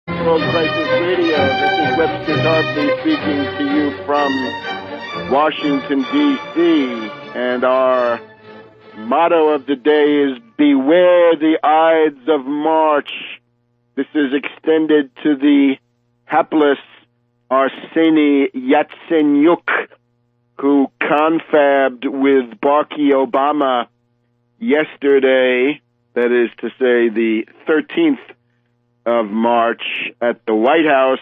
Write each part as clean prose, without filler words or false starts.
World Crisis Radio. This is Webster Tarpley speaking to you from Washington, D.C. And our motto of the day is, Beware the Ides of March. This is extended to the hapless Arseny Yatsenyuk, who confabbed with Barack Obama yesterday, that is to say the 13th of March at the White House.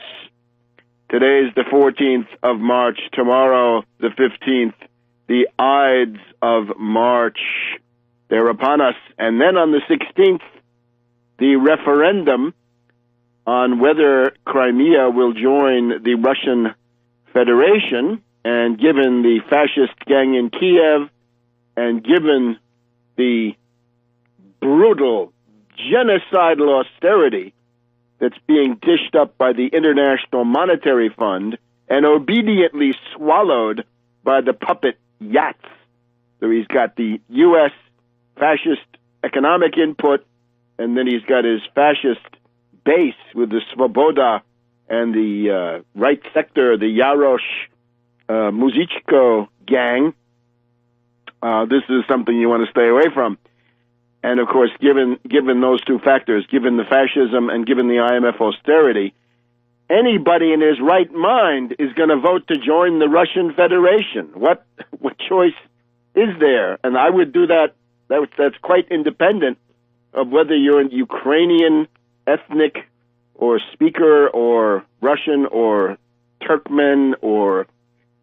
Today is the 14th of March. Tomorrow, the 15th, the Ides of March. They're upon us. And then on the 16th, the referendum on whether Crimea will join the Russian Federation. And given the fascist gang in Kiev, and given the brutal genocidal austerity that's being dished up by the International Monetary Fund and obediently swallowed by the puppet Yats. So he's got the U.S. fascist economic input, and then he's got his fascist base with the Svoboda and the right sector, the Yarosh Muzichko gang. This is something you want to stay away from. And of course, given those two factors, given the fascism and given the IMF austerity, anybody in his right mind is going to vote to join the Russian Federation. What choice is there? And I would do that. That's quite independent of whether you're a Ukrainian ethnic or speaker or Russian or Turkmen or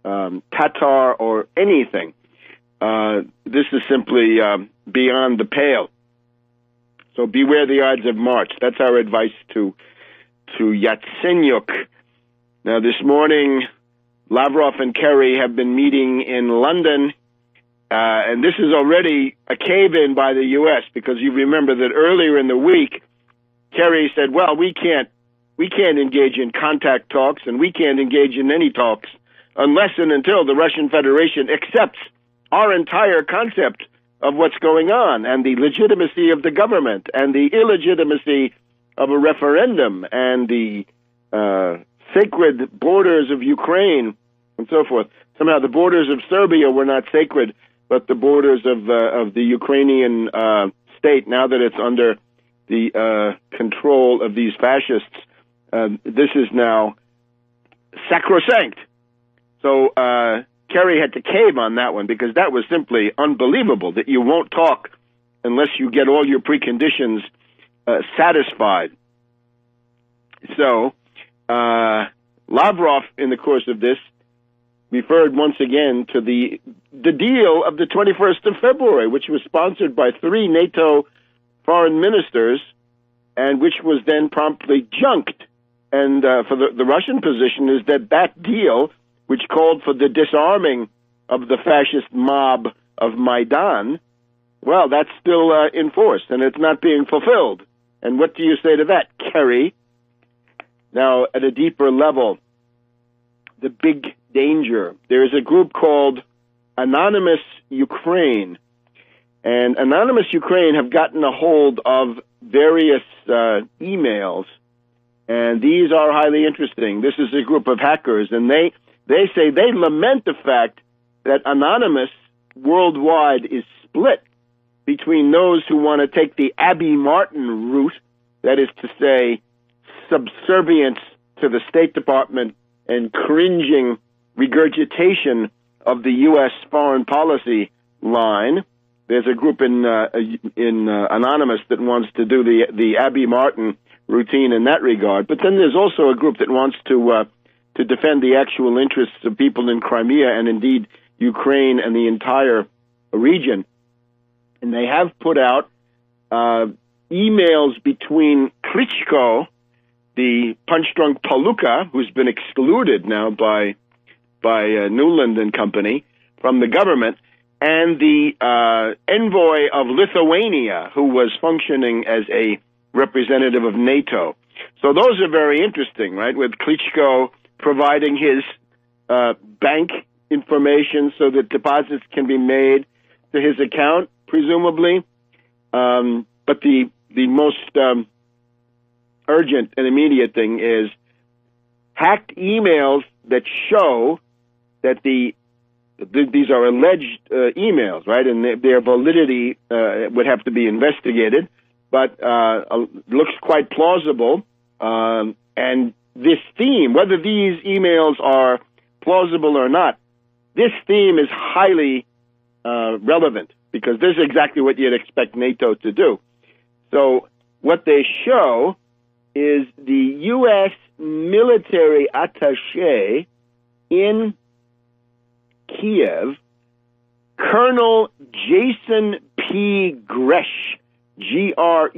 Tatar or anything. This is simply beyond the pale. So beware the Ides of March. That's our advice to Yatsenyuk. Now, this morning, Lavrov and Kerry have been meeting in London, and this is already a cave-in by the U.S. because you remember that earlier in the week, Kerry said, "Well, we can't engage in contact talks, and we can't engage in any talks unless and until the Russian Federation accepts our entire concept of what's going on and the legitimacy of the government and the illegitimacy of a referendum and the sacred borders of Ukraine and so forth. Somehow the borders of Serbia were not sacred, but the borders of the Ukrainian state, now that it's under the control of these fascists, this is now sacrosanct. So Kerry had to cave on that one because that was simply unbelievable that you won't talk unless you get all your preconditions satisfied. So Lavrov, in the course of this, referred once again to the deal of the 21st of February, which was sponsored by 3 NATO foreign ministers and which was then promptly junked. And for the Russian position is that deal, which called for the disarming of the fascist mob of Maidan, well, that's still in force, and it's not being fulfilled. And what do you say to that, Kerry? Now, at a deeper level, the big danger. There is a group called Anonymous Ukraine, and Anonymous Ukraine have gotten a hold of various emails, and these are highly interesting. This is a group of hackers, and they say they lament the fact that Anonymous worldwide is split between those who want to take the Abby Martin route, that is to say, subservience to the State Department and cringing regurgitation of the U.S. foreign policy line. There's a group in Anonymous that wants to do the Abby Martin routine in that regard. But then there's also a group that wants to defend the actual interests of people in Crimea and indeed Ukraine and the entire region. And they have put out emails between Klitschko, the punch-drunk Palooka, who's been excluded now by Newland and Company from the government, and the envoy of Lithuania, who was functioning as a representative of NATO. So those are very interesting, right, with Klitschko providing his bank information so that deposits can be made to his account, presumably. But the most urgent and immediate thing is hacked emails that show that these are alleged emails, right? And their validity would have to be investigated, but looks quite plausible. And this theme, whether these emails are plausible or not, this theme is highly relevant because this is exactly what you'd expect NATO to do. So what they show is the U.S. military attaché in Kiev, Colonel Jason P. Gresh, Gresh,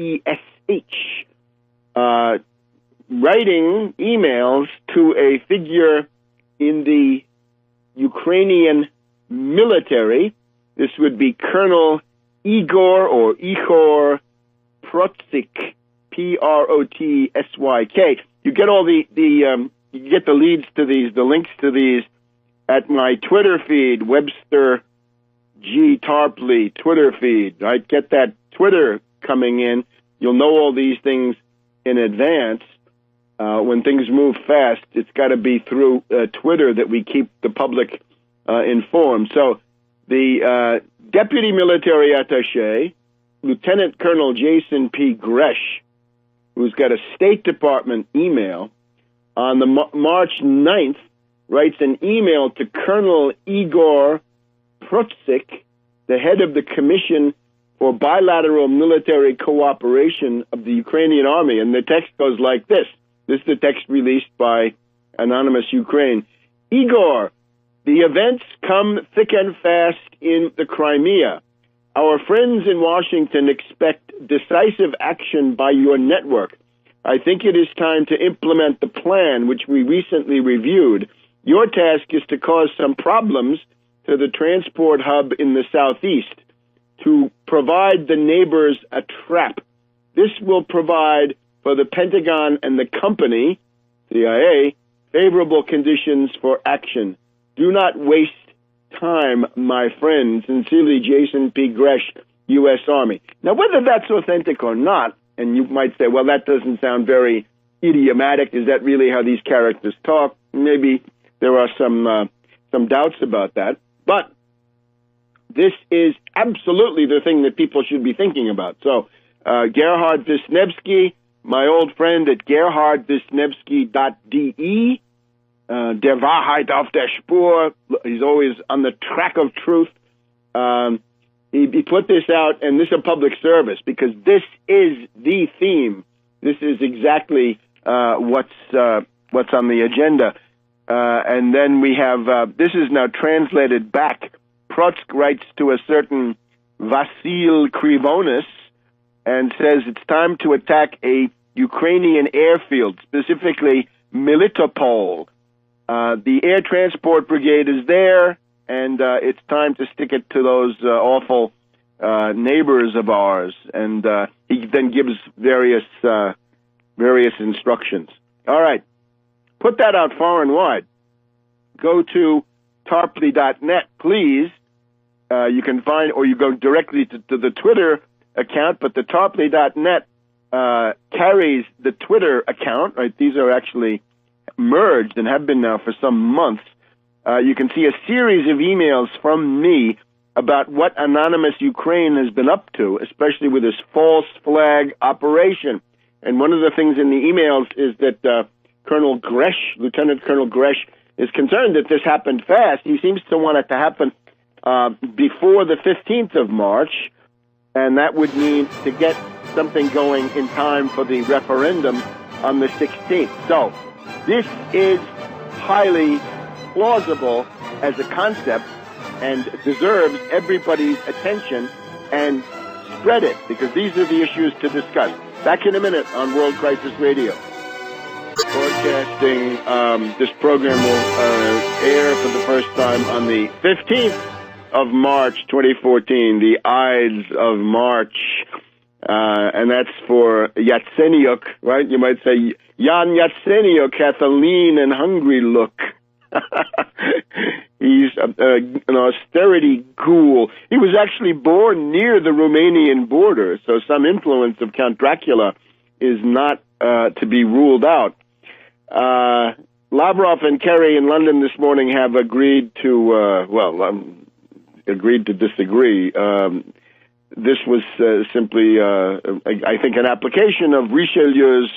writing emails to a figure in the Ukrainian military. This would be Colonel Igor Protsyk, Protsyk. You get all you get the leads to these, the links to these at my Twitter feed, Webster G. Tarpley Twitter feed. Right? Get that Twitter coming in. You'll know all these things in advance. When things move fast, it's got to be through Twitter that we keep the public informed. So the Deputy Military Attaché, Lieutenant Colonel Jason P. Gresh, who's got a State Department email, on the March 9th, writes an email to Colonel Igor Protsyk, the head of the Commission for Bilateral Military Cooperation of the Ukrainian Army. And the text goes like this. This is the text released by Anonymous Ukraine. Igor, the events come thick and fast in the Crimea. Our friends in Washington expect decisive action by your network. I think it is time to implement the plan which we recently reviewed. Your task is to cause some problems to the transport hub in the southeast, to provide the neighbors a trap. This will provide for the Pentagon and the company, CIA, favorable conditions for action. Do not waste time, my friend. Sincerely, Jason P. Gresh, U.S. Army. Now, whether that's authentic or not, and you might say, well, that doesn't sound very idiomatic. Is that really how these characters talk? Maybe there are some doubts about that. But this is absolutely the thing that people should be thinking about. So, Gerhard Wisniewski, my old friend at gerhardwisniewski.de, der Wahrheit auf der Spur. He's always on the track of truth. He put this out, and this is a public service because this is the theme. This is exactly what's on the agenda. And then we have, this is now translated back. Protsk writes to a certain Vasil Krivonis and says it's time to attack a Ukrainian airfield, specifically Melitopol. The air transport brigade is there, and it's time to stick it to those awful neighbors of ours. And he then gives various instructions. All right. Put that out far and wide. Go to tarpley.net, please. You can find, or you go directly to the Twitter account, but the tarpley.net carries the Twitter account, right? These are actually merged and have been now for some months. You can see a series of emails from me about what Anonymous Ukraine has been up to, especially with this false flag operation. And one of the things in the emails is that Colonel Gresh, Lieutenant Colonel Gresh, is concerned that this happened fast. He seems to want it to happen before the 15th of March, and that would mean to get something going in time for the referendum on the 16th. So this is highly plausible as a concept and deserves everybody's attention, and spread it, because these are the issues to discuss. Back in a minute on World Crisis Radio. Broadcasting, this program will air for the first time on the 15th of March, 2014, the Ides of March. And that's for Yatsenyuk, right? You might say, Jan Yatsenyuk hath a lean and hungry look. He's an austerity ghoul. He was actually born near the Romanian border, so some influence of Count Dracula is not to be ruled out. Lavrov and Kerry in London this morning have agreed to, agreed to disagree. This was simply, I think, an application of Richelieu's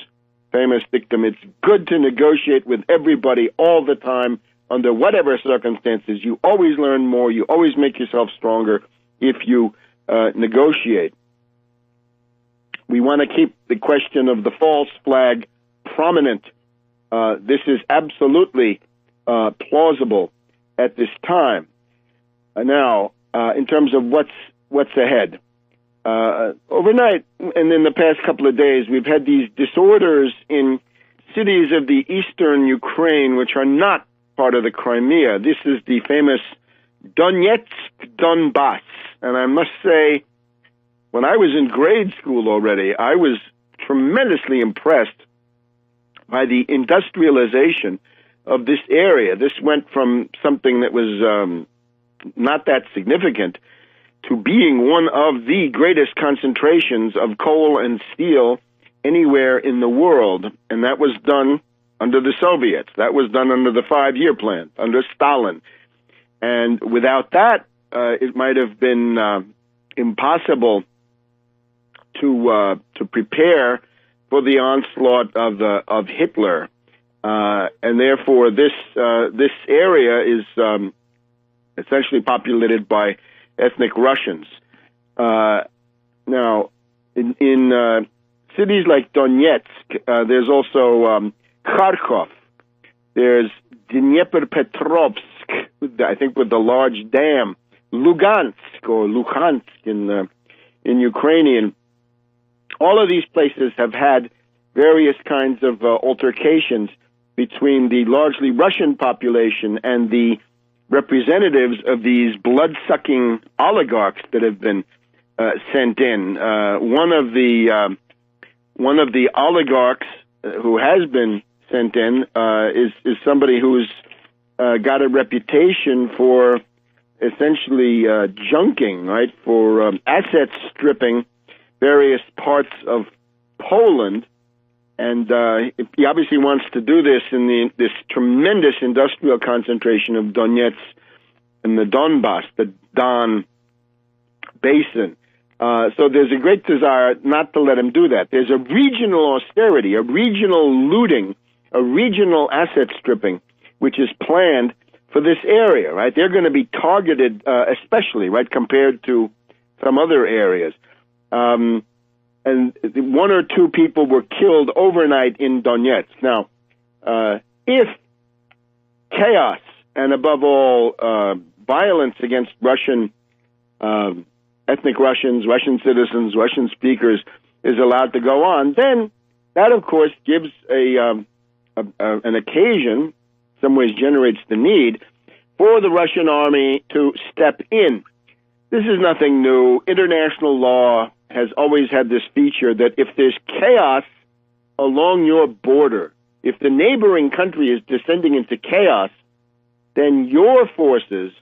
famous dictum. It's good to negotiate with everybody all the time, under whatever circumstances. You always learn more. You always make yourself stronger if you negotiate. We want to keep the question of the false flag prominent. This is absolutely plausible at this time. Now, in terms of what's ahead, overnight and in the past couple of days, we've had these disorders in cities of the eastern Ukraine, which are not part of the Crimea. This is the famous Donetsk, Donbass. And I must say, when I was in grade school already, I was tremendously impressed by the industrialization of this area. This went from something that was not that significant to being one of the greatest concentrations of coal and steel anywhere in the world. And that was done under the Soviets. That was done under the 5-year plan, under Stalin. And without that, it might have been impossible to prepare for the onslaught of Hitler, and therefore this area is essentially populated by ethnic Russians. Now, in cities like Donetsk, there's also Kharkov. There's Dnepropetrovsk, I think with the large dam. Lugansk or Luhansk in Ukrainian. All of these places have had various kinds of altercations between the largely Russian population and the representatives of these blood-sucking oligarchs that have been sent in. One of the oligarchs who has been sent in is somebody who's got a reputation for essentially junking, right, for asset stripping various parts of Poland, and he obviously wants to do this in this tremendous industrial concentration of Donetsk and the Donbass, the Don Basin. So there's a great desire not to let him do that. There's a regional austerity, a regional looting, a regional asset stripping, which is planned for this area, right? They're going to be targeted especially, right, compared to some other areas. And 1 or 2 people were killed overnight in Donetsk. Now, if chaos and, above all, violence against Russian, ethnic Russians, Russian citizens, Russian speakers is allowed to go on, then that, of course, gives an occasion, some ways generates the need, for the Russian army to step in. This is nothing new. International law has always had this feature that if there's chaos along your border, if the neighboring country is descending into chaos, then your forces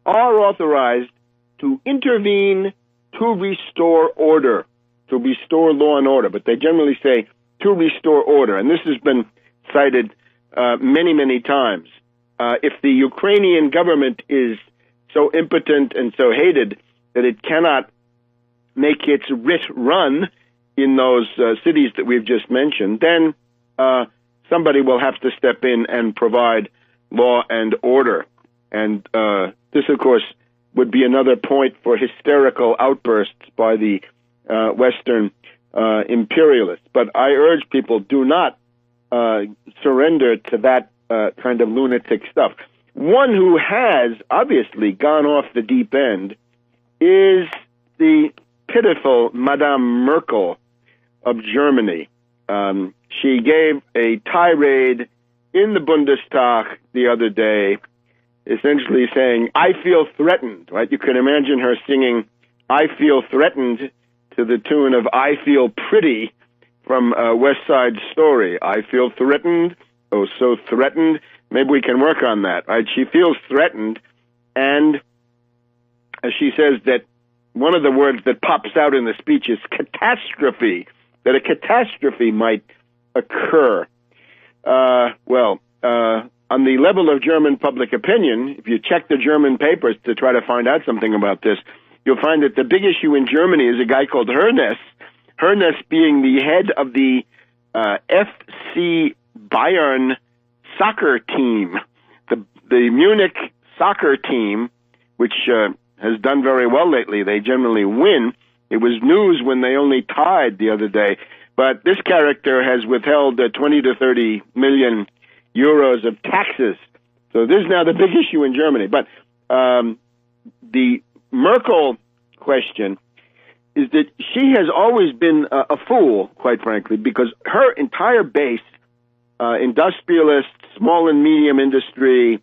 are authorized to intervene to restore order, to restore law and order. But they generally say to restore order. And this has been cited many, many times. If the Ukrainian government is so impotent and so hated that it cannot make its writ run in those cities that we've just mentioned, then somebody will have to step in and provide law and order. And this, of course, would be another point for hysterical outbursts by the Western imperialists. But I urge people, do not surrender to that kind of lunatic stuff. One who has obviously gone off the deep end is the pitiful Madame Merkel of Germany. She gave a tirade in the Bundestag the other day, essentially saying, I feel threatened, right? You can imagine her singing, I feel threatened, to the tune of I Feel Pretty from West Side Story. I feel threatened, oh, so threatened. Maybe we can work on that, right? She feels threatened, and she says that one of the words that pops out in the speech is catastrophe, that a catastrophe might occur? On the level of German public opinion, if you check the German papers to try to find out something about this, you'll find that the big issue in Germany is a guy called Hoeneß being the head of the FC Bayern soccer team, the Munich soccer team, which has done very well lately. They generally win. It was news when they only tied the other day. But this character has withheld 20 to 30 million euros of taxes. So this is now the big issue in Germany. But the Merkel question is that she has always been a fool, quite frankly, because her entire base, industrialists, small and medium industry,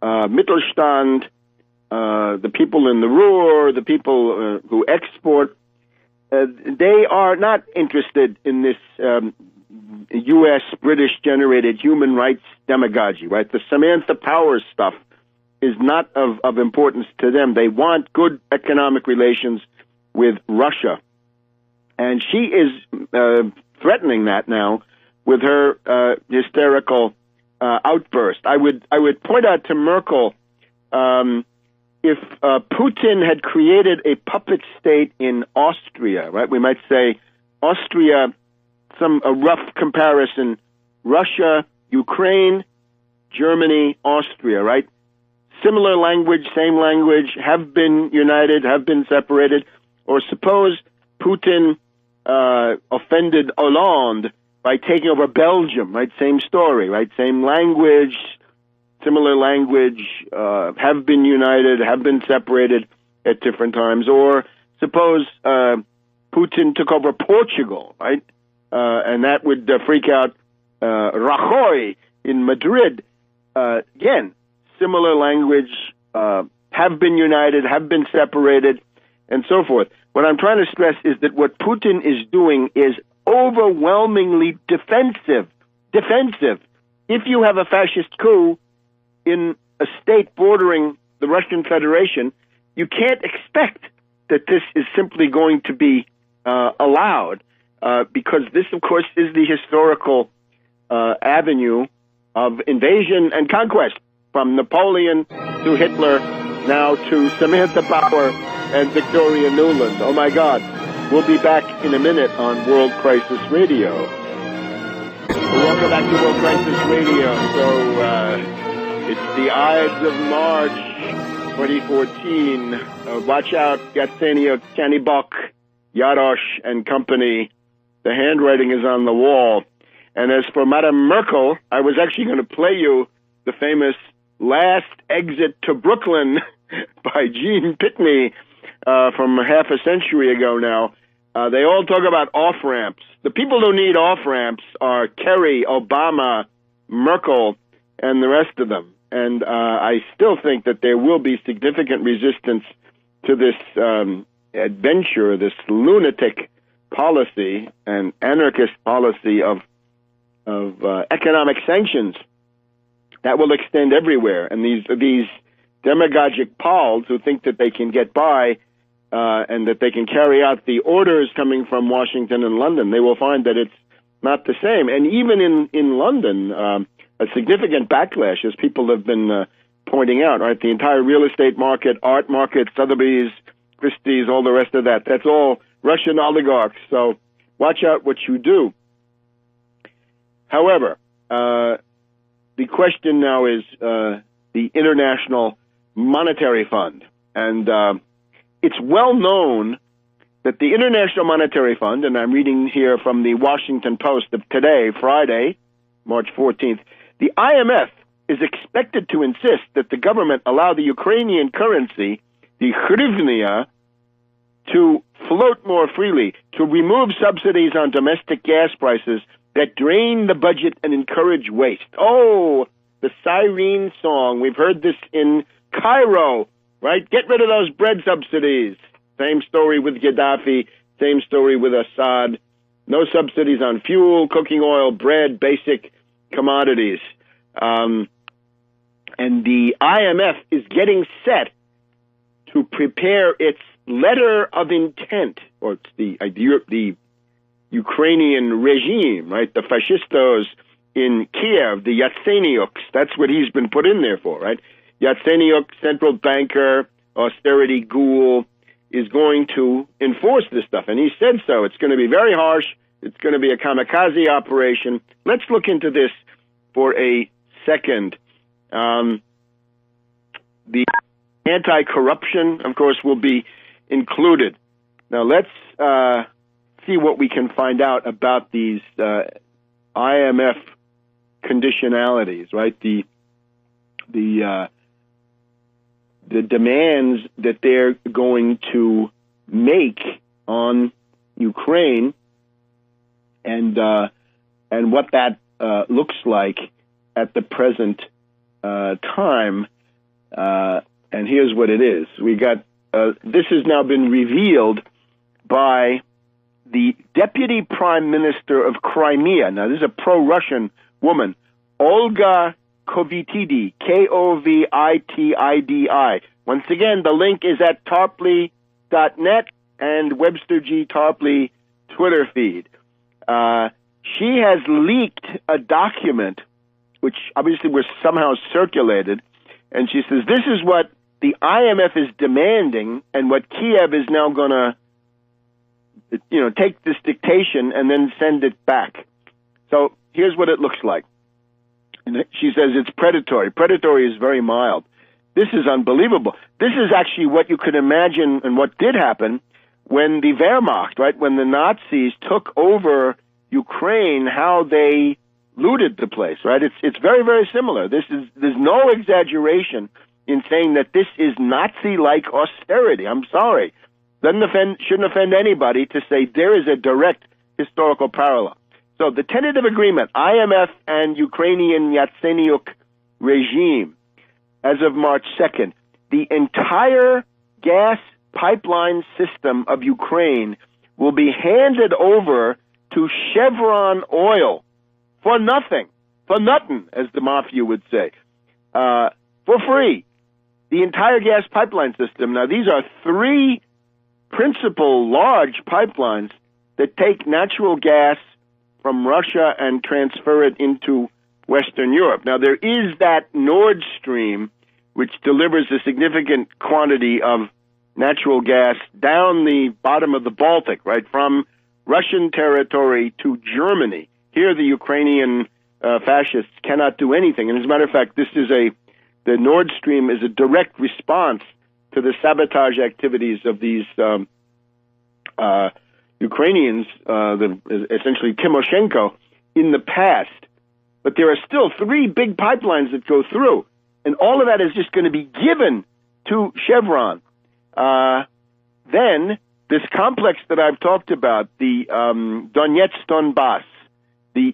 Mittelstand, the people in the Ruhr, the people who export, they are not interested in this U.S., British-generated human rights demagogy, right? The Samantha Power stuff is not of importance to them. They want good economic relations with Russia. And she is threatening that now with her hysterical outburst. I would point out to Merkel, if Putin had created a puppet state in Austria, right? We might say Austria, a rough comparison, Russia, Ukraine, Germany, Austria, right? Similar language, same language, have been united, have been separated. Or suppose Putin offended Hollande by taking over Belgium, right? Same story, right? Same language, similar language, have been united, have been separated at different times. Or suppose Putin took over Portugal, right? And that would freak out Rajoy in Madrid. Again, similar language, have been united, have been separated, and so forth. What I'm trying to stress is that what Putin is doing is overwhelmingly defensive. If you have a fascist coup in a state bordering the Russian Federation, you can't expect that this is simply going to be allowed, because this, of course, is the historical avenue of invasion and conquest, from Napoleon to Hitler, now to Samantha Power and Victoria Nuland. Oh, my God. We'll be back in a minute on World Crisis Radio. Welcome back to World Crisis Radio. So it's the Ides of March 2014. Watch out, Gatsenio Kanibok, Yarosh and company. The handwriting is on the wall. And as for Madame Merkel, I was actually going to play you the famous Last Exit to Brooklyn by Gene Pitney from half a century ago now. They all talk about off-ramps. The people who need off-ramps are Kerry, Obama, Merkel, and the rest of them. And I still think that there will be significant resistance to this adventure, this lunatic policy and anarchist policy of economic sanctions that will extend everywhere. And these demagogic Poles who think that they can get by and that they can carry out the orders coming from Washington and London, they will find that it's not the same. And even in London, a significant backlash, as people have been pointing out, right? The entire real estate market, art market, Sotheby's, Christie's, all the rest of that, that's all Russian oligarchs. So watch out what you do. However, the question now is the International Monetary Fund. And it's well known that the International Monetary Fund, and I'm reading here from the Washington Post of today, Friday, March 14th, the IMF is expected to insist that the government allow the Ukrainian currency, the hryvnia, to float more freely, to remove subsidies on domestic gas prices that drain the budget and encourage waste. Oh, the siren song. We've heard this in Cairo, right? Get rid of those bread subsidies. Same story with Gaddafi, same story with Assad. No subsidies on fuel, cooking oil, bread, basic commodities. And the IMF is getting set to prepare its letter of intent, or it's the Ukrainian regime, right? The fascistos in Kiev, the Yatsenyuks. That's what he's been put in there for, right? Yatsenyuk, central banker, austerity ghoul, is going to enforce this stuff. And he said so. It's going to be very harsh. It's going to be a kamikaze operation. Let's look into this for a second. The anti-corruption, of course, will be included. Now, let's see what we can find out about these IMF conditionalities, right? The demands that they're going to make on Ukraine, and what that looks like at the present time. And here's what it is. We got this has now been revealed by the Deputy Prime Minister of Crimea. Now, this is a pro-Russian woman, Olga Kovitidi, Kovitidi. Once again, the link is at tarpley.net and Webster G. Tarpley Twitter feed. She has leaked a document, which obviously was somehow circulated, and she says this is what the IMF is demanding, and what Kiev is now going to, take this dictation and then send it back. So here's what it looks like. And she says it's predatory. Predatory is very mild. This is unbelievable. This is actually what you could imagine and what did happen when the Wehrmacht, right, when the Nazis took over Ukraine, how they looted the place, right? It's very, very similar. There's no exaggeration in saying that this is Nazi-like austerity. I'm sorry. Shouldn't offend anybody to say there is a direct historical parallel. So the tentative agreement, IMF and Ukrainian Yatsenyuk regime, as of March 2nd, the entire gas pipeline system of Ukraine will be handed over to Chevron Oil for nothing, as the mafia would say, for free. The entire gas pipeline system. Now, these are three principal large pipelines that take natural gas from Russia and transfer it into Western Europe. Now, there is that Nord Stream, which delivers a significant quantity of natural gas down the bottom of the Baltic, right, from Russian territory to Germany. Here, the Ukrainian fascists cannot do anything. And as a matter of fact, the Nord Stream is a direct response to the sabotage activities of these Ukrainians, essentially Timoshenko, in the past. But there are still three big pipelines that go through, and all of that is just going to be given to Chevron. Then this complex that I've talked about, the Donetsk Donbass, the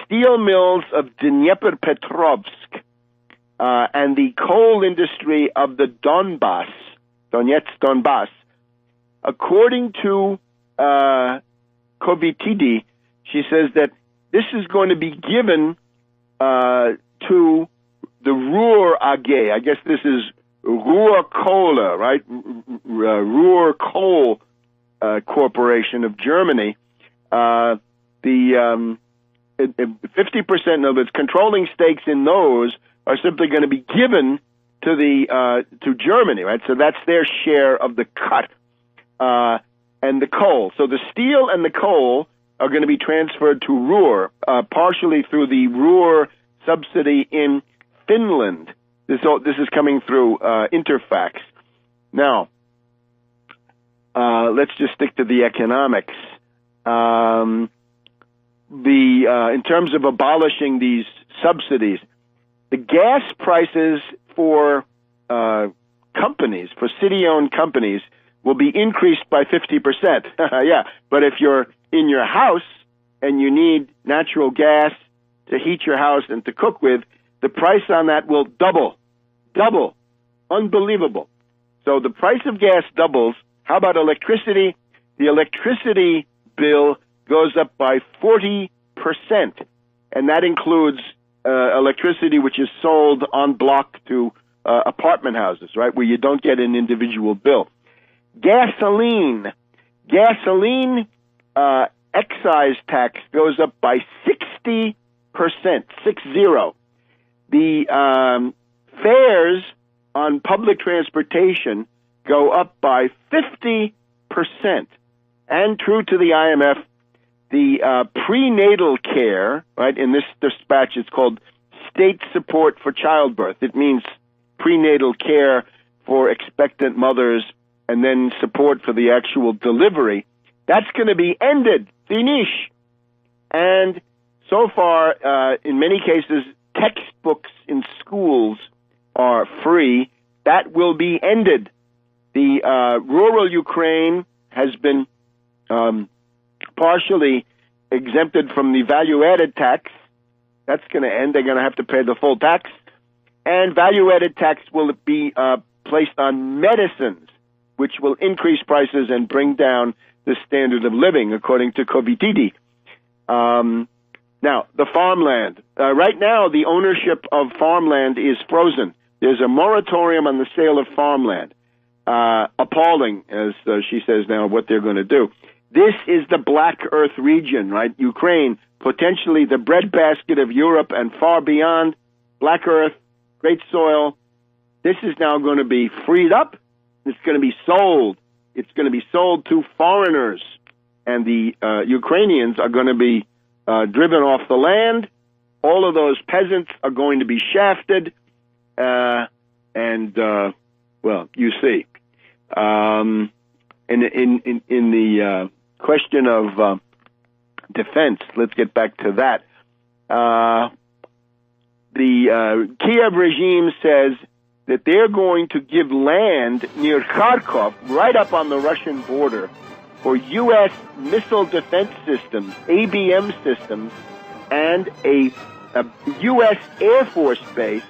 steel mills of Dnepropetrovsk, and the coal industry of the Donbass, Donetsk Donbass, according to Kovitidi, she says that this is going to be given to the Ruhr AG. I guess this is Ruhr Kohle, right? Ruhr Coal Corporation of Germany. The 50% of its controlling stakes in those are simply going to be given to Germany, right? So that's their share of the cut. And the coal. So the steel and the coal are going to be transferred to Ruhr, partially through the Ruhr subsidy in Finland. This is coming through Interfax. Now, let's just stick to the economics. In terms of abolishing these subsidies, the gas prices for companies, for city-owned companies, will be increased by 50%. Yeah, but if you're in your house and you need natural gas to heat your house and to cook with, the price on that will double. Unbelievable. So the price of gas doubles. How about electricity? The electricity bill goes up by 40%, and that includes electricity which is sold en bloc to apartment houses, right, where you don't get an individual bill. Gasoline excise tax goes up by 60%, 60. The fares on public transportation go up by 50%. And true to the IMF, the prenatal care, right, in this dispatch, it's called state support for childbirth. It means prenatal care for expectant mothers and then support for the actual delivery. That's going to be ended, finish. And so far, in many cases, textbooks in schools are free. That will be ended. The rural Ukraine has been partially exempted from the value-added tax. That's going to end. They're going to have to pay the full tax. And value-added tax will be placed on medicines, which will increase prices and bring down the standard of living, according to Kovitidi. Now, the farmland. Right now, the ownership of farmland is frozen. There's a moratorium on the sale of farmland. Appalling, as she says now, what they're going to do. This is the Black Earth region, right? Ukraine, potentially the breadbasket of Europe and far beyond. Black Earth, great soil. This is now going to be freed up. It's going to be sold. It's going to be sold to foreigners. And the Ukrainians are going to be driven off the land. All of those peasants are going to be shafted. Well, you see. In the question of defense, let's get back to that. The Kiev regime says that they're going to give land near Kharkov, right up on the Russian border, for U.S. missile defense systems, ABM systems, and a U.S. Air Force base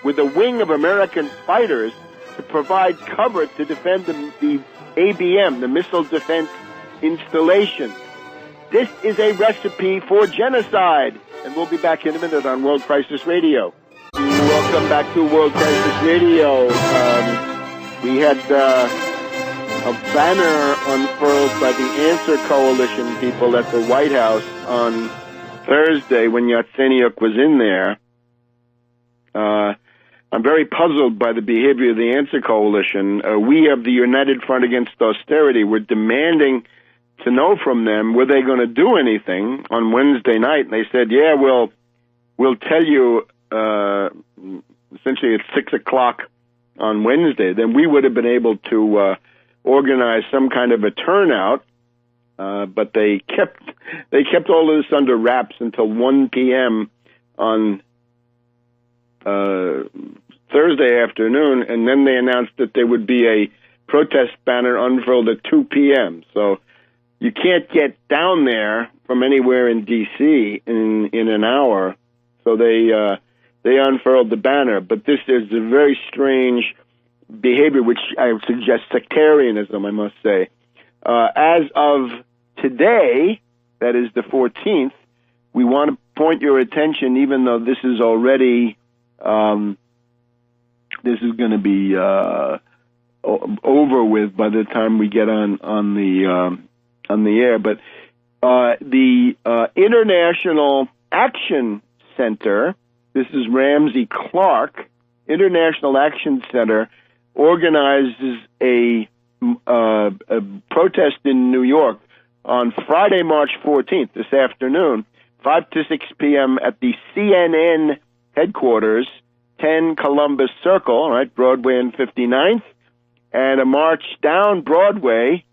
with a wing of American fighters to provide cover to defend the ABM, the missile defense installation. This is a recipe for genocide. And we'll be back in a minute on World Crisis Radio. Welcome back to World Crisis Radio. We had a banner unfurled by the Answer Coalition people at the White House on Thursday when Yatsenyuk was in there. I'm very puzzled by the behavior of the Answer Coalition. We of the United Front Against Austerity were demanding to know from them, were they going to do anything on Wednesday night? And they said, yeah, we'll tell you essentially at 6 o'clock on Wednesday. Then we would have been able to organize some kind of a turnout, but they kept all of this under wraps until 1 p.m. on Thursday afternoon, and then they announced that there would be a protest banner unfurled at 2 p.m. So you can't get down there from anywhere in D.C. in an hour. So they unfurled the banner. But this is a very strange behavior, which I would suggest sectarianism, I must say. As of today, that is the 14th, we want to point your attention, even though this is already this is going to be over with by the time we get on the air. But the International Action Center, this is Ramsey Clark, International Action Center, organizes a protest in New York on Friday, March 14th, this afternoon, 5 to 6 p.m. at the CNN headquarters, 10 Columbus Circle, right, Broadway and 59th, and a march down Broadway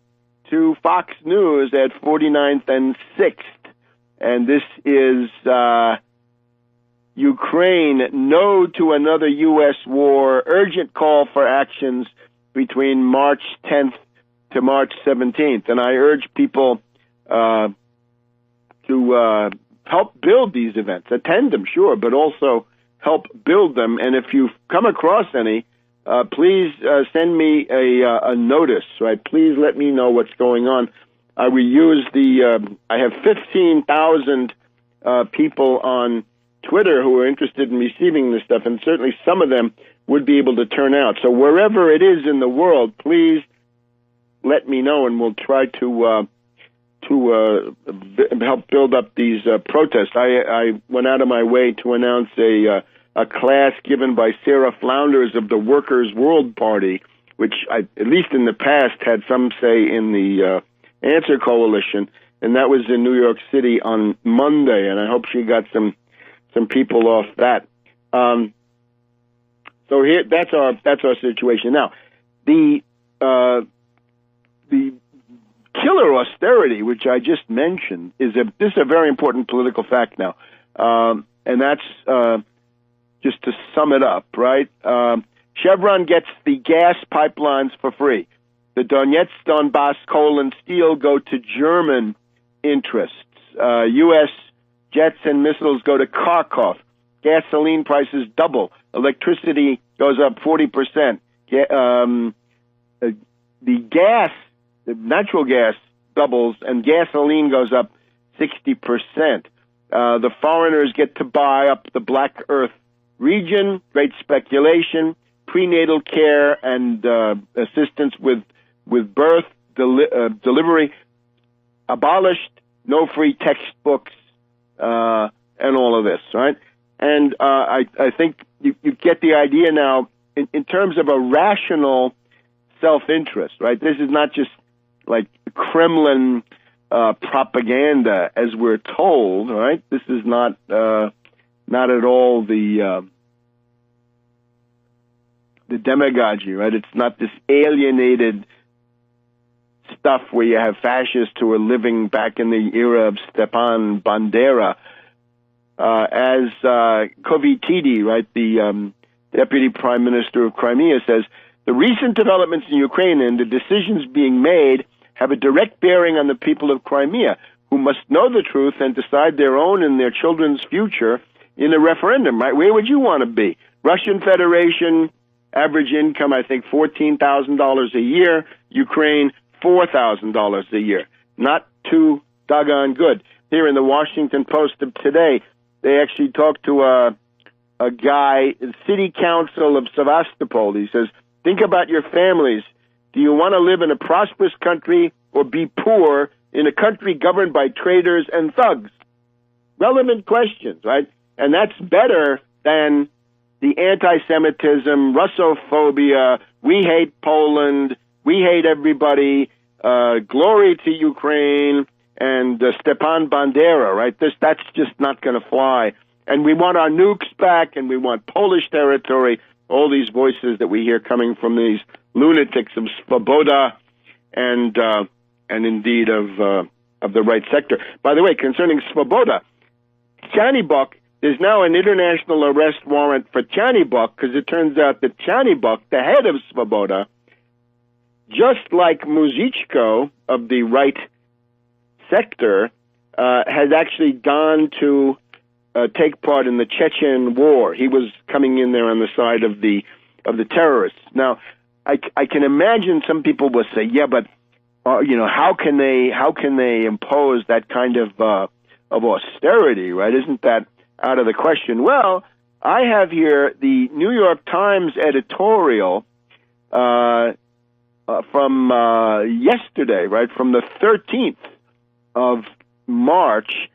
to Fox News at 49th and 6th. And this is Ukraine, no to another U.S. war, urgent call for actions between March 10th to March 17th. And I urge people to help build these events. Attend them, sure, but also help build them. And if you come across any, please send me a notice, right? Please let me know what's going on. I will use I have 15,000 people on Twitter who are interested in receiving this stuff, and certainly some of them would be able to turn out. So wherever it is in the world, please let me know, and we'll try to help build up these protests. I went out of my way to announce a class given by Sarah Flounders of the Workers' World Party, which at least in the past had some say in the Answer Coalition, and that was in New York City on Monday, and I hope she got some people off that. So here, that's our situation. Now, the killer austerity, which I just mentioned, this is a very important political fact now, and that's just to sum it up, right? Chevron gets the gas pipelines for free. The Donetsk, Donbass, coal, and steel go to German interests. U.S. jets and missiles go to Kharkov. Gasoline prices double. Electricity goes up 40%. The natural gas doubles, and gasoline goes up 60%. The foreigners get to buy up the Black Earth region, great speculation, prenatal care and assistance with birth, delivery, abolished, no free textbooks, and all of this, right? And I think you get the idea now in terms of a rational self-interest, right? This is not just like Kremlin propaganda, as we're told, right? This is not at all the demagogy, right? It's not this alienated stuff where you have fascists who are living back in the era of Stepan Bandera. As Kovitidi, right, the deputy prime minister of Crimea, says, the recent developments in Ukraine and the decisions being made have a direct bearing on the people of Crimea, who must know the truth and decide their own and their children's future in a referendum, right? Where would you want to be? Russian Federation, average income, I think, $14,000 a year. Ukraine, $4,000 a year. Not too doggone good. Here in the Washington Post of today, they actually talked to a guy, city council of Sevastopol. He says, think about your families. Do you want to live in a prosperous country or be poor in a country governed by traitors and thugs? Relevant questions, right? And that's better than the anti-Semitism, Russophobia, we hate Poland, we hate everybody, glory to Ukraine, and Stepan Bandera, right? That's just not going to fly. And we want our nukes back, and we want Polish territory, all these voices that we hear coming from these lunatics of Svoboda and indeed of the right sector. By the way, concerning Svoboda, Chanibok, there's now an international arrest warrant for Chanibok, because it turns out that Chanibok, the head of Svoboda, just like Muzichko of the right sector, has actually gone to take part in the Chechen war. He was coming in there on the side of the terrorists. Now, I can imagine some people will say, yeah, but how can they impose that kind of austerity, right? Isn't that out of the question? Well, I have here the New York Times editorial from yesterday, right, from the 13th of March,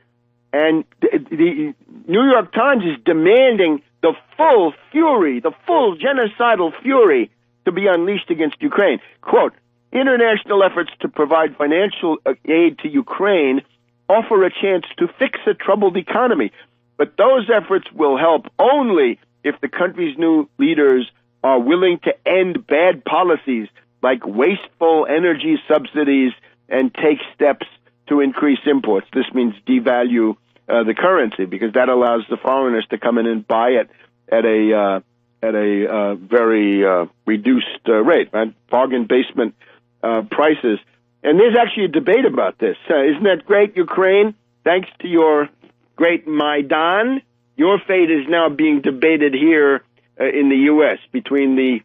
and the New York Times is demanding the full fury, the full genocidal fury to be unleashed against Ukraine. Quote, international efforts to provide financial aid to Ukraine offer a chance to fix a troubled economy, but those efforts will help only if the country's new leaders are willing to end bad policies like wasteful energy subsidies and take steps to increase imports. This means devalue the currency, because that allows the foreigners to come in and buy it at a very reduced rate, right? Bargain basement prices. And there's actually a debate about this. Isn't that great, Ukraine? Thanks to your great Maidan, your fate is now being debated here in the U.S. between the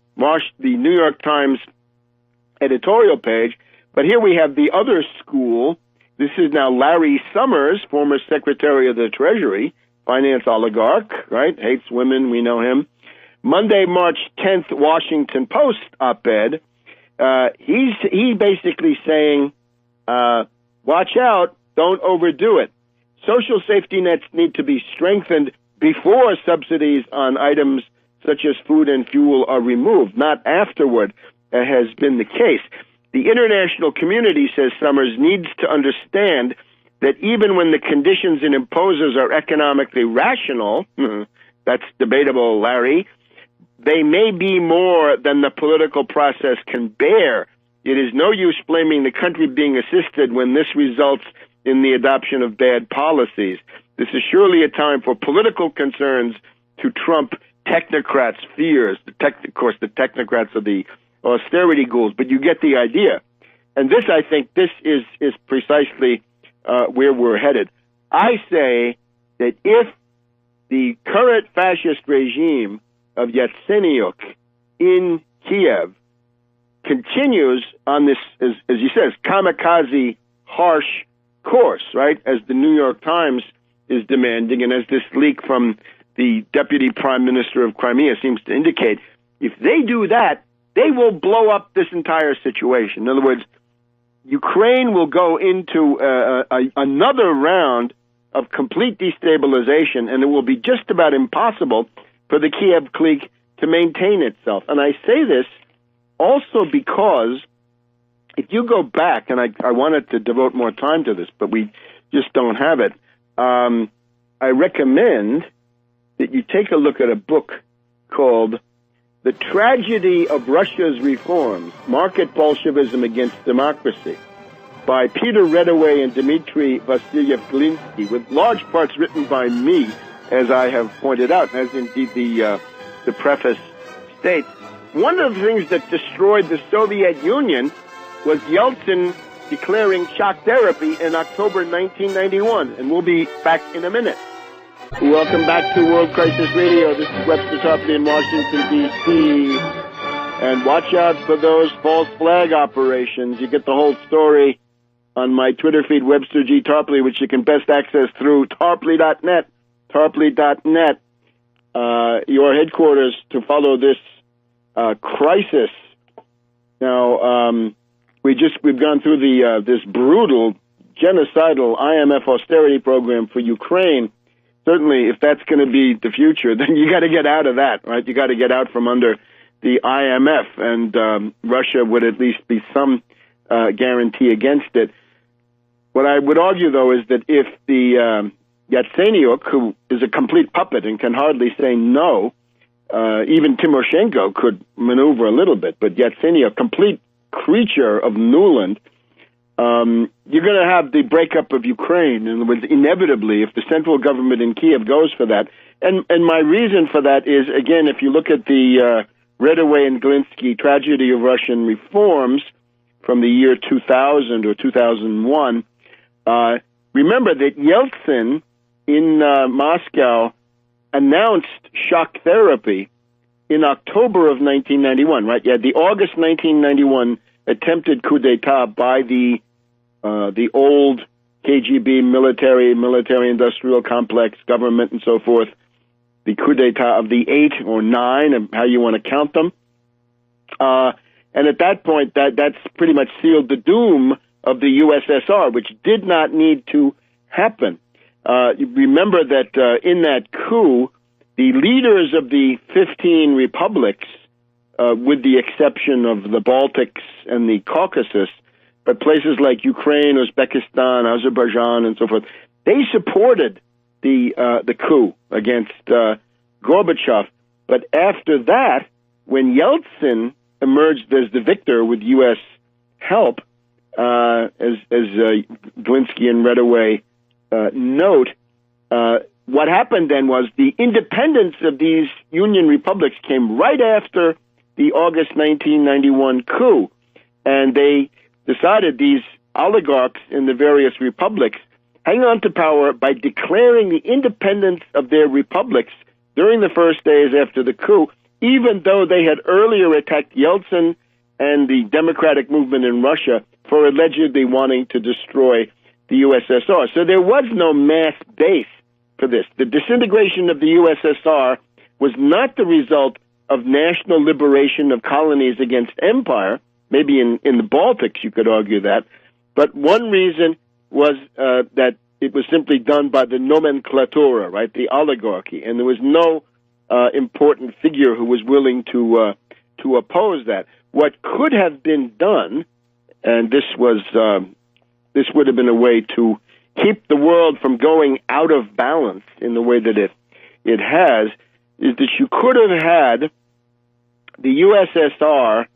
New York Times editorial page, but here we have the other school. This is now Larry Summers, former Secretary of the Treasury, finance oligarch, right? Hates women, we know him. Monday, March 10th, Washington Post op-ed. He's basically saying watch out, don't overdo it. Social safety nets need to be strengthened before subsidies on items such as food and fuel are removed, not afterward, as has been the case. The international community, says Summers, needs to understand that even when the conditions it imposes are economically rational, that's debatable, Larry, they may be more than the political process can bear. It is no use blaming the country being assisted when this results in the adoption of bad policies. This is surely a time for political concerns to trump technocrats' fears. Of course, the technocrats are the austerity ghouls, but you get the idea. And this, I think, this is precisely where we're headed. I say that if the current fascist regime of Yatsenyuk in Kiev continues on this, as he says, kamikaze, harsh course, right, as the New York Times is demanding, and as this leak from the Deputy Prime Minister of Crimea seems to indicate, if they do that, they will blow up this entire situation. In other words, Ukraine will go into another round of complete destabilization, and it will be just about impossible for the Kiev clique to maintain itself. And I say this also because if you go back, and I wanted to devote more time to this, but we just don't have it, I recommend that you take a look at a book called The Tragedy of Russia's Reforms, Market Bolshevism Against Democracy, by Peter Redaway and Dmitry Vasilyev-Glinsky, with large parts written by me, as I have pointed out, as indeed the preface states. One of the things that destroyed the Soviet Union was Yeltsin declaring shock therapy in October 1991, and we'll be back in a minute. Welcome back to World Crisis Radio. This is Webster Tarpley in Washington, D.C. And watch out for those false flag operations. You get the whole story on my Twitter feed, Webster G. Tarpley, which you can best access through tarpley.net, tarpley.net, your headquarters to follow this crisis. Now, we've gone through this brutal, genocidal IMF austerity program for Ukraine. Certainly, if that's going to be the future, then you got to get out of that, right? You got to get out from under the IMF, and Russia would at least be some guarantee against it. What I would argue, though, is that if the Yatsenyuk, who is a complete puppet and can hardly say no, even Timoshenko could maneuver a little bit, but Yatsenyuk, complete creature of Newland, you're going to have the breakup of Ukraine, and inevitably, if the central government in Kiev goes for that. And my reason for that is, again, if you look at the Redaway and Glinsky Tragedy of Russian Reforms from the year 2000 or 2001, remember that Yeltsin in Moscow announced shock therapy in October of 1991, right? Yeah, the August 1991 attempted coup d'etat by the old KGB military-industrial complex government and so forth, the coup d'etat of the 8 or 9, how you want to count them. And at that point, that's pretty much sealed the doom of the USSR, which did not need to happen. Remember that in that coup, the leaders of the 15 republics, with the exception of the Baltics and the Caucasus, but places like Ukraine, Uzbekistan, Azerbaijan, and so forth, they supported the coup against Gorbachev. But after that, when Yeltsin emerged as the victor with U.S. help, as Glinsky and Redaway note, what happened then was the independence of these Union republics came right after the August 1991 coup, and they decided, these oligarchs in the various republics, hang on to power by declaring the independence of their republics during the first days after the coup, even though they had earlier attacked Yeltsin and the democratic movement in Russia for allegedly wanting to destroy the USSR. So there was no mass base for this. The disintegration of the USSR was not the result of national liberation of colonies against empire. Maybe in the Baltics you could argue that. But one reason was that it was simply done by the nomenclatura, right, the oligarchy, and there was no important figure who was willing to oppose that. What could have been done, and this would have been a way to keep the world from going out of balance in the way that it has, is that you could have had the USSR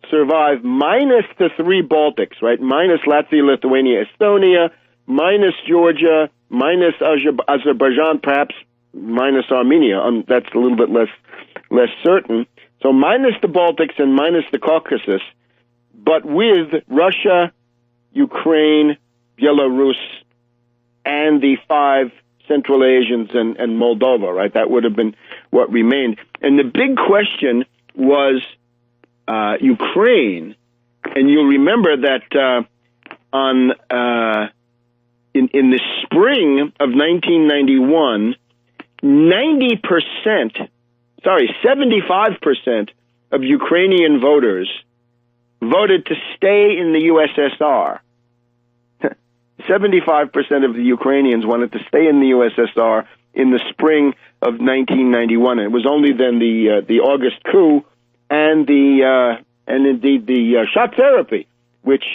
survive minus the three Baltics, right? Minus Latvia, Lithuania, Estonia, minus Georgia, minus Azerbaijan, perhaps minus Armenia. That's a little bit less certain. So minus the Baltics and minus the Caucasus, but with Russia, Ukraine, Belarus, and the 5 Central Asians and Moldova, right? That would have been what remained. And the big question was Ukraine. And you'll remember that in the spring of 1991, 75% of Ukrainian voters voted to stay in the USSR. 75% of the Ukrainians wanted to stay in the USSR in the spring of 1991. And it was only then the August coup and indeed the shock therapy which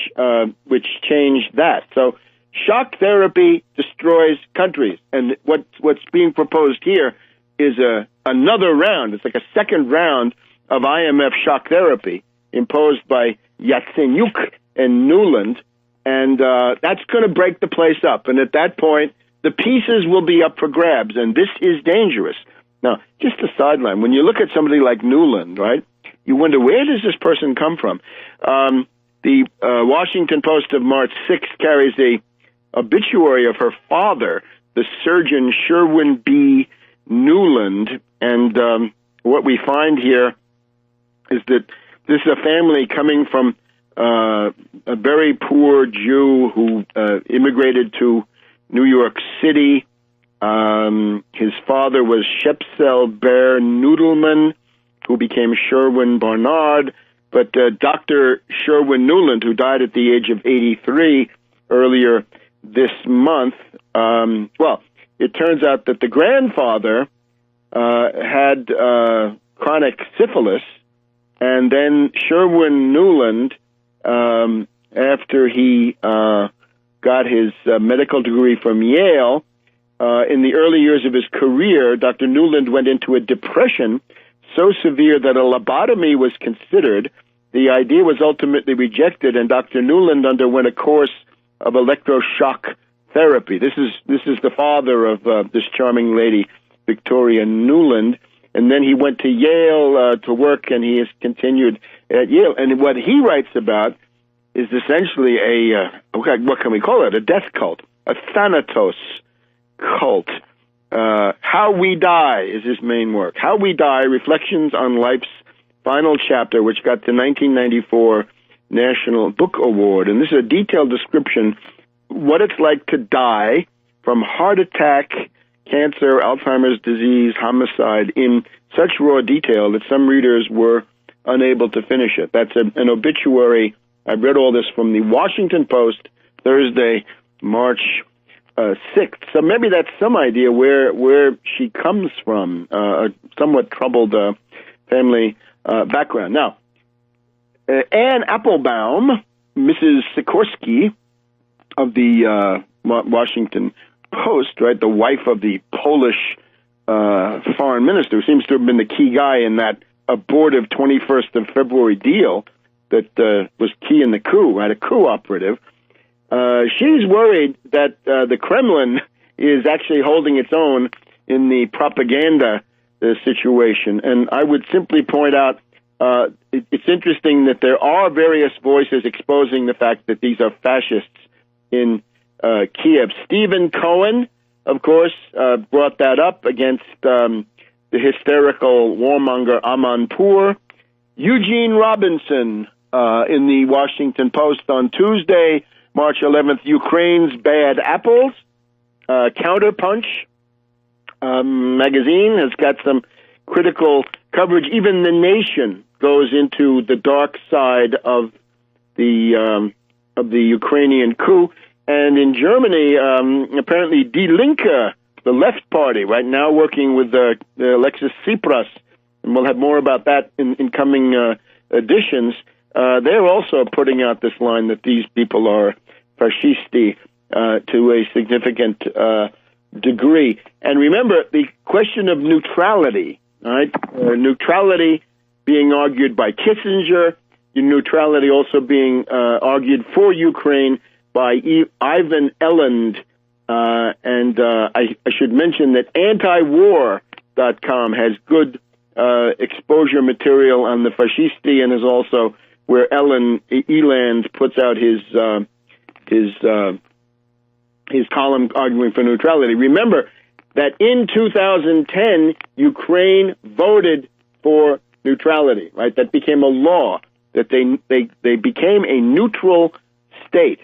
changed that. So shock therapy destroys countries, and what's being proposed here is another round. It's like a second round of IMF shock therapy imposed by Yatsenyuk and Nuland, and that's going to break the place up. And at that point, the pieces will be up for grabs, and this is dangerous. Now, just a sideline, when you look at somebody like Nuland, right, you wonder, where does this person come from? The Washington Post of March 6th carries a obituary of her father, the surgeon Sherwin B. Nuland, and what we find here is that this is a family coming from a very poor Jew who immigrated to New York City. His father was Shepsel Ber Nudelman, who became Sherwin Barnard, but Dr. Sherwin Nuland, who died at the age of 83 earlier this month, it turns out that the grandfather had chronic syphilis, and then Sherwin Nuland, after he got his medical degree from Yale, in the early years of his career, Dr. Nuland went into a depression so severe that a lobotomy was considered. The idea was ultimately rejected, and Dr. Nuland underwent a course of electroshock therapy. This is the father of this charming lady, Victoria Nuland, and then he went to Yale to work, and he has continued at Yale. And what he writes about is essentially what can we call it? A death cult, a Thanatos cult. How We Die is his main work. How We Die, Reflections on Life's Final Chapter, which got the 1994 National Book Award. And this is a detailed description what it's like to die from heart attack, cancer, Alzheimer's disease, homicide in such raw detail that some readers were unable to finish it. That's an obituary. I read all this from the Washington Post, Thursday, March 6th. So maybe that's some idea where she comes from, a somewhat troubled family background. Now, Anne Applebaum, Mrs. Sikorsky of the Washington Post, right, the wife of the Polish foreign minister, who seems to have been the key guy in that abortive 21st of February deal that was key in the coup, right, a coup operative. She's worried that the Kremlin is actually holding its own in the propaganda situation. And I would simply point out it's interesting that there are various voices exposing the fact that these are fascists in Kiev. Stephen Cohen, of course, brought that up against the hysterical warmonger Amanpour. Eugene Robinson in the Washington Post on Tuesday, March 11th, Ukraine's Bad Apples. Counterpunch magazine has got some critical coverage. Even The Nation goes into the dark side of the Ukrainian coup. And in Germany, apparently Die Linke, the left party, right now working with Alexis Tsipras, and we'll have more about that in coming editions, they're also putting out this line that these people are fascisti to a significant degree. And remember, the question of neutrality, right? Neutrality being argued by Kissinger, neutrality also being argued for Ukraine by Ivan Eland. And I should mention that antiwar.com has good exposure material on the fascisti, and is also where Eland puts out his column arguing for neutrality. Remember that in 2010, Ukraine voted for neutrality, right? That became a law, that they became a neutral state.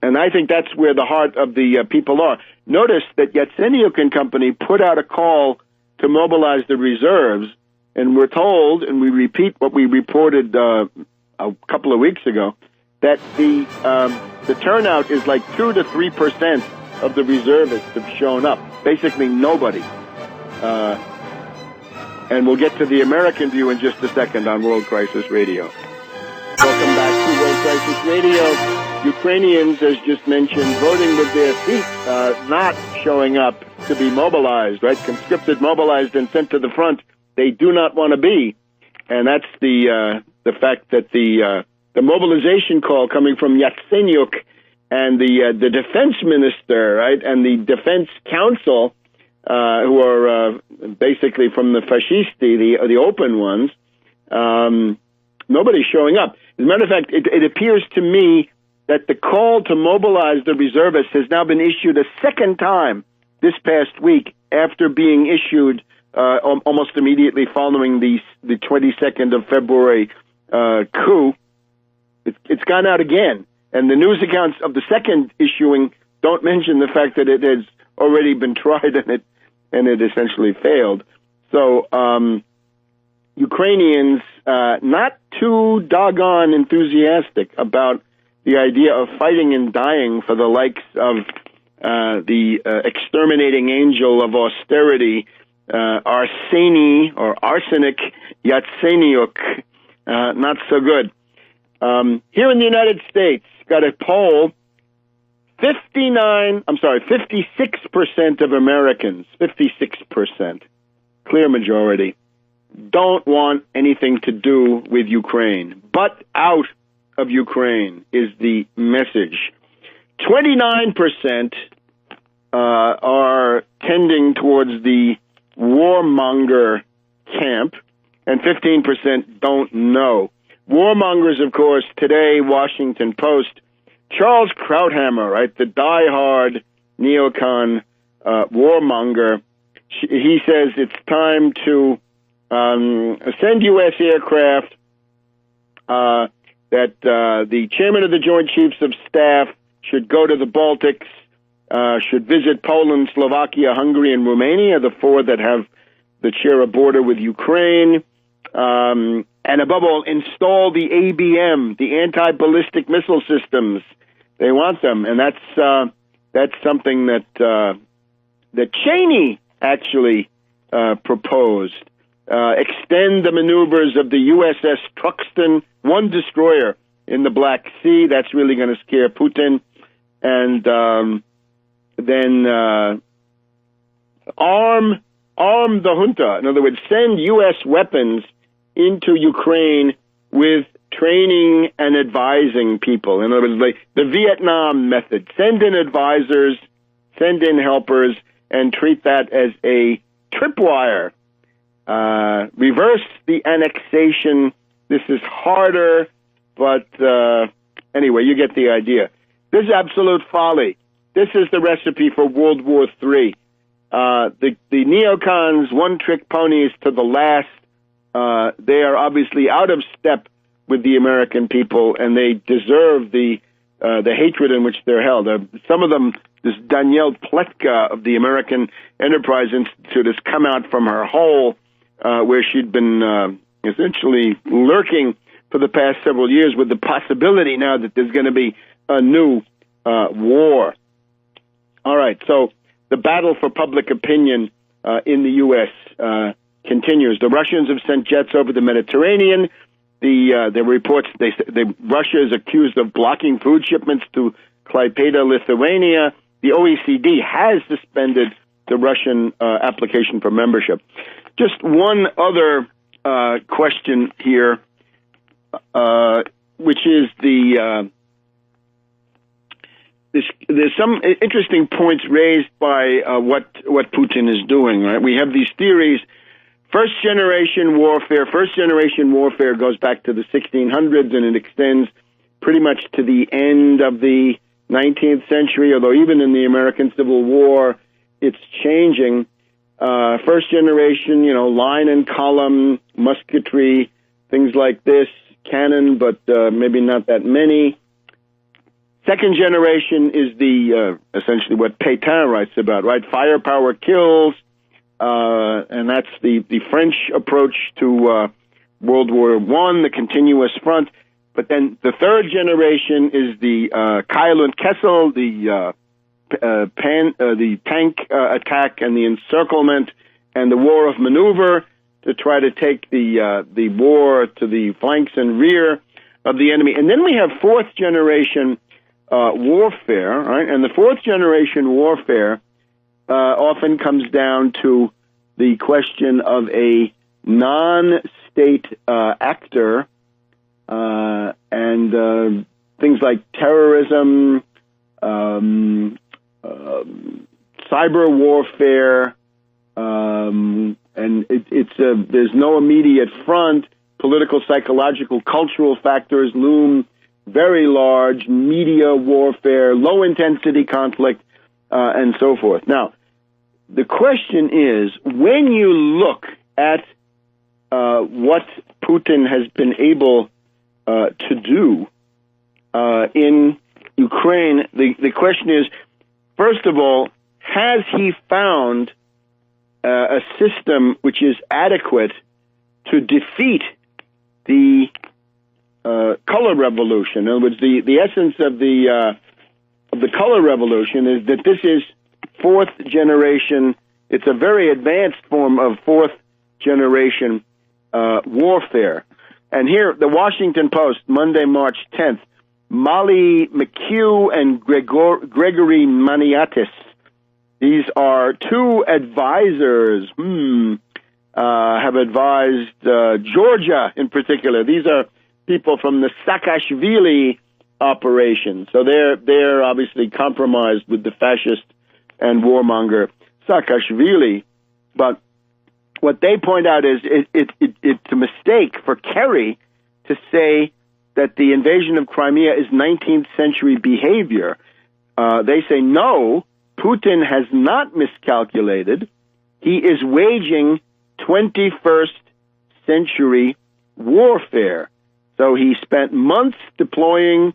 And I think that's where the heart of the people are. Notice that Yatsenyuk and company put out a call to mobilize the reserves, and we're told, and we repeat what we reported a couple of weeks ago, that the turnout is like 2 to 3% of the reservists have shown up. Basically nobody. And we'll get to the American view in just a second on World Crisis Radio. Welcome back to World Crisis Radio. Ukrainians, as just mentioned, voting with their feet, not showing up to be mobilized, right? Conscripted, mobilized, and sent to the front. They do not want to be. And that's the fact that the mobilization call coming from Yatsenyuk and the defense minister, right, and the defense council, who are basically from the fascisti, the open ones, nobody's showing up. As a matter of fact, it appears to me that the call to mobilize the reservists has now been issued a second time this past week, after being issued almost immediately following the 22nd of February coup. It's gone out again. And the news accounts of the second issuing don't mention the fact that it has already been tried and it essentially failed. So Ukrainians not too doggone enthusiastic about the idea of fighting and dying for the likes of the exterminating angel of austerity, Arseny or Arsenic Yatsenyuk. Not so good. Here in the United States, got a poll, 56% of Americans, 56%, clear majority, don't want anything to do with Ukraine. But out of Ukraine is the message. 29% are tending towards the warmonger camp, and 15% don't know. Warmongers, of course, today, Washington Post, Charles Krauthammer, right, the diehard neocon warmonger, he says it's time to send U.S. aircraft, that the chairman of the Joint Chiefs of Staff should go to the Baltics, should visit Poland, Slovakia, Hungary, and Romania, the four that have that share a border with Ukraine, and above all, install the ABM, the anti-ballistic missile systems. They want them, and that's something that Cheney actually proposed. Extend the maneuvers of the USS Truxtun, one destroyer in the Black Sea. That's really going to scare Putin. And then arm the junta. In other words, send U.S. weapons into Ukraine with training and advising people. In other words, like the Vietnam method. Send in advisors, send in helpers, and treat that as a tripwire. Reverse the annexation. This is harder, but anyway, you get the idea. This is absolute folly. This is the recipe for World War III. The neocons, one-trick ponies to the last. They are obviously out of step with the American people, and they deserve the hatred in which they're held. Some of them, this Danielle Pletka of the American Enterprise Institute, has come out from her hole where she'd been essentially lurking for the past several years with the possibility now that there's going to be a new war. All right, so the battle for public opinion in the U.S. Continues. The Russians have sent jets over the Mediterranean. The reports, Russia is accused of blocking food shipments to Klaipėda, Lithuania. The OECD has suspended the Russian application for membership. Just one other question here, which is there's some interesting points raised by what Putin is doing. Right, we have these theories. First generation warfare goes back to the 1600s, and it extends pretty much to the end of the 19th century, although even in the American Civil War, it's changing. First generation, line and column, musketry, things like this, cannon, but maybe not that many. Second generation is the essentially what Pétain writes about, right? Firepower kills, and that's the French approach to World War I, the continuous front. But then the third generation is the Keil und Kessel, the tank attack and the encirclement and the war of maneuver to try to take the war to the flanks and rear of the enemy. And then we have fourth generation warfare, right? And the fourth generation warfare often comes down to the question of a non-state actor and things like terrorism, cyber warfare, and there's no immediate front. Political, psychological, cultural factors loom very large. Media warfare, low intensity conflict, and so forth. Now, the question is, when you look at what Putin has been able to do in Ukraine, the question is, first of all, has he found a system which is adequate to defeat the color revolution? In other words, the essence of the color revolution is that this is fourth generation. It's a very advanced form of fourth generation warfare. And here, the Washington Post, Monday, March 10th, Molly McHugh and Gregory Maniatis. These are two advisors, have advised Georgia in particular. These are people from the Saakashvili operation. So they're obviously compromised with the fascist and warmonger Saakashvili. But what they point out is it's a mistake for Kerry to say that the invasion of Crimea is 19th century behavior. They say, no, Putin has not miscalculated. He is waging 21st century warfare. So he spent months deploying,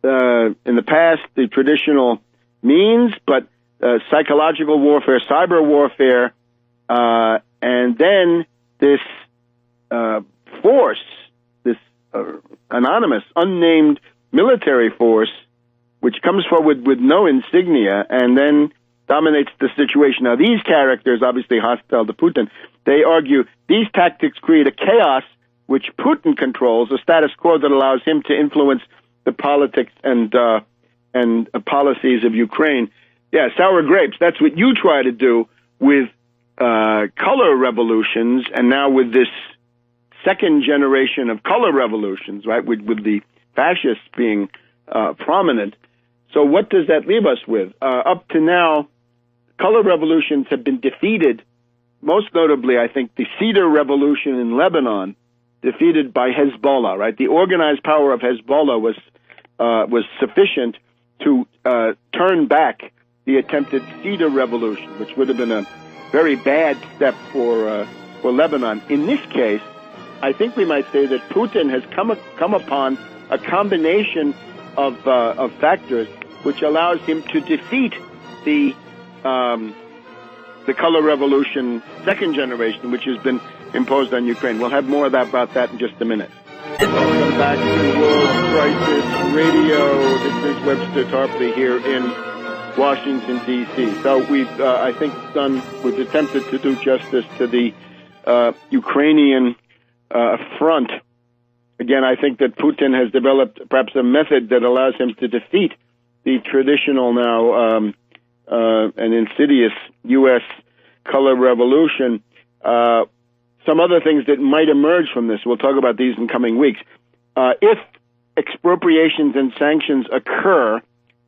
in the past, the traditional means, but psychological warfare, cyber warfare, and then this force, this anonymous, unnamed military force, which comes forward with no insignia and then dominates the situation. Now, these characters, obviously hostile to Putin, they argue these tactics create a chaos which Putin controls, a status quo that allows him to influence the politics and policies of Ukraine. Yeah, sour grapes. That's what you try to do with color revolutions, and now with this second generation of color revolutions, right, with the fascists being prominent. So what does that leave us with? Up to now, color revolutions have been defeated, most notably, I think, the Cedar Revolution in Lebanon, defeated by Hezbollah, right? The organized power of Hezbollah was sufficient to turn back the attempted Cedar Revolution, which would have been a very bad step for Lebanon. In this case, I think we might say that Putin has come upon a combination of factors which allows him to defeat the color revolution second generation, which has been imposed on Ukraine. We'll have more about that in just a minute. Welcome back to World Crisis Radio. This is Webster Tarpley here in Washington, D.C. So we've attempted to do justice to the Ukrainian front. Again, I think that Putin has developed perhaps a method that allows him to defeat the traditional now and insidious U.S. color revolution. Some other things that might emerge from this, we'll talk about these in coming weeks. If expropriations and sanctions occur,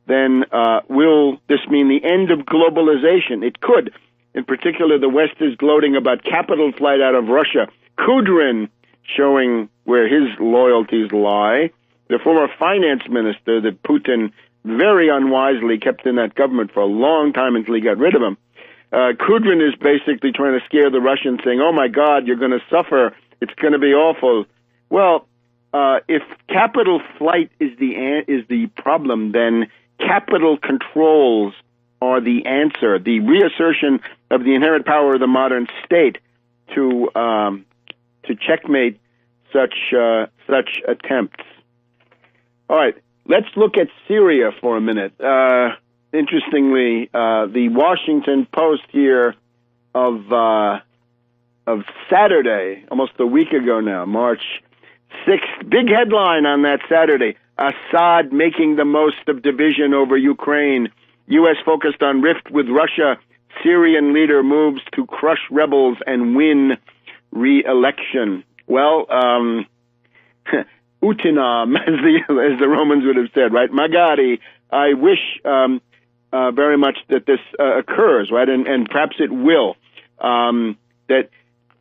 then will this mean the end of globalization? It could. In particular, the West is gloating about capital flight out of Russia. Kudrin showing where his loyalties lie. The former finance minister that Putin very unwisely kept in that government for a long time until he got rid of him. Kudrin is basically trying to scare the Russians, saying, "Oh my God, you're going to suffer. It's going to be awful." Well, if capital flight is the problem, then capital controls are the answer. The reassertion of the inherent power of the modern state to checkmate such attempts. All right, let's look at Syria for a minute. Interestingly, the Washington Post here of Saturday, almost a week ago now, March 6th, big headline on that Saturday: Assad making the most of division over Ukraine. U.S. focused on rift with Russia. Syrian leader moves to crush rebels and win re-election. Well, utinam, as the Romans would have said, right? Magari. I wish very much that this occurs, right? And perhaps it will. That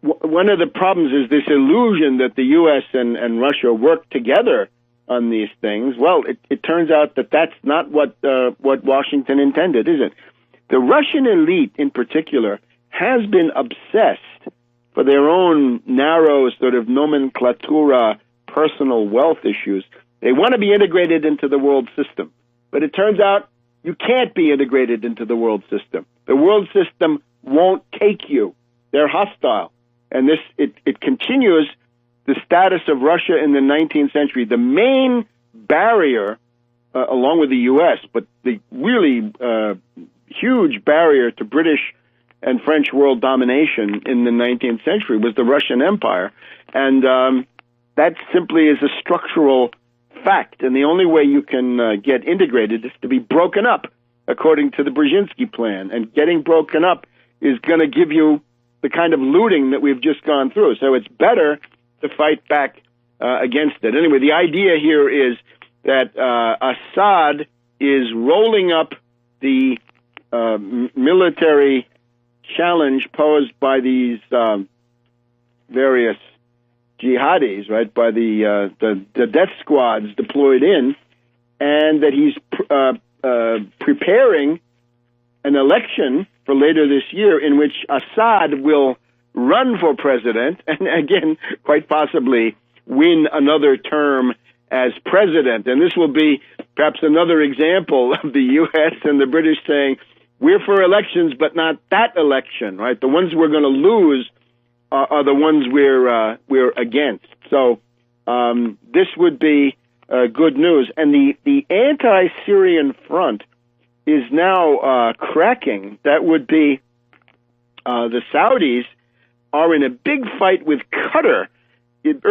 one of the problems is this illusion that the U.S. and Russia work together on these things. Well, it turns out that that's not what Washington intended, is it? The Russian elite, in particular, has been obsessed for their own narrow sort of nomenclatura, personal wealth issues. They want to be integrated into the world system. But it turns out you can't be integrated into the world system. The world system won't take you. They're hostile. And it continues the status of Russia in the 19th century. The main barrier, along with the U.S., but the really huge barrier to British and French world domination in the 19th century was the Russian Empire. And that simply is a structural fact. And the only way you can get integrated is to be broken up, according to the Brzezinski plan. And getting broken up is going to give you the kind of looting that we've just gone through. So it's better to fight back against it. Anyway, the idea here is that Assad is rolling up the military challenge posed by these various jihadis, right, by the death squads deployed in, and that he's preparing an election for later this year in which Assad will run for president and, again, quite possibly win another term as president. And this will be perhaps another example of the U.S. and the British saying, we're for elections, but not that election, right? The ones we're going to lose are the ones we're against. So this would be good news. And the anti-Syrian front is now cracking. That would be the Saudis are in a big fight with Qatar